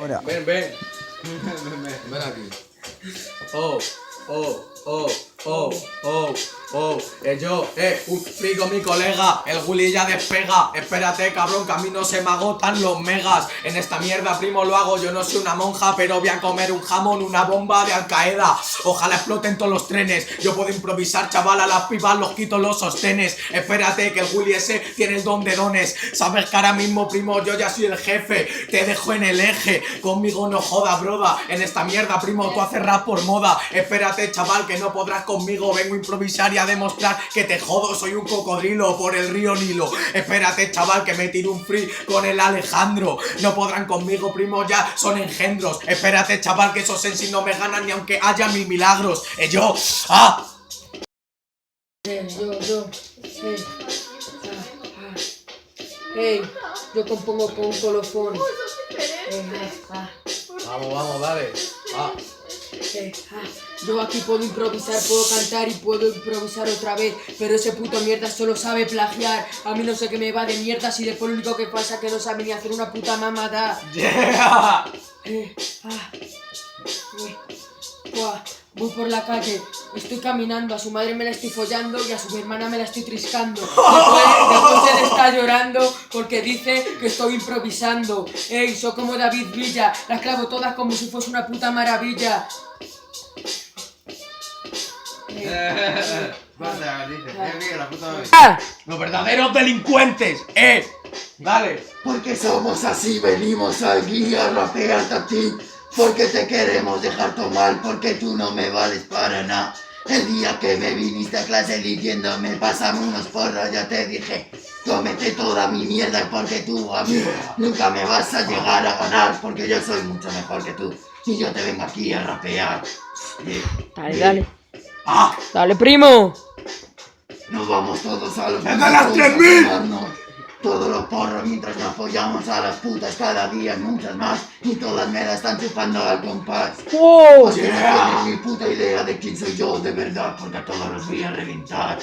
Fuera. Ven. Ven aquí. Yo, un free con mi colega, el Willy ya despega. Espérate, cabrón, que a mí no se me agotan los megas. En esta mierda, primo, lo hago, yo no soy una monja, pero voy a comer un jamón, una bomba de Al Qaeda. Ojalá exploten todos los trenes. Yo puedo improvisar, chaval, a las pibas los quito los sostenes. Espérate, que el Willy ese tiene el don de dones. Sabes que ahora mismo, primo, yo ya soy el jefe. Te dejo en el eje, conmigo no joda, broda. En esta mierda, primo, tú haces rap por moda. Espérate, chaval, que no podrás conmigo. Vengo a improvisar y a demostrar que te jodo. Soy un cocodrilo por el río Nilo. Espérate, chaval, que me tiro un free con el Alejandro. No podrán conmigo, primo, ya son engendros. Espérate, chaval, que esos sensi no me ganan ni aunque haya mil milagros. Yo, yo compongo con un colofón. Vamos, dale. Yo aquí puedo improvisar, puedo cantar y puedo improvisar otra vez, pero ese puto mierda solo sabe plagiar. A mí no sé qué me va de mierda si después lo único que pasa es que no sabe ni hacer una puta mamada. Yeah. Voy por la calle, estoy caminando, a su madre me la estoy follando y a su hermana me la estoy triscando. Después él está llorando porque dice que estoy improvisando. Soy como David Villa, las clavo todas como si fuese una puta maravilla. Los verdaderos delincuentes, dale. Porque somos así, venimos aquí a rapearte a ti. Porque te queremos dejar tomar, porque tú no me vales para nada. El día que me viniste a clase diciéndome pásame unos porros, ya te dije cómete toda mi mierda porque tú a mí nunca me vas a llegar a ganar, porque yo soy mucho mejor que tú y yo te vengo aquí a rapear. Dale. Dale, primo. Nos vamos todos a los... ¡Es de las 3000! Todos los porros mientras nos apoyamos a las putas cada día, muchas más, y todas me la están chupando al compás. Porque no tienes ni puta idea de quién soy yo de verdad, porque a todos los voy a reventar.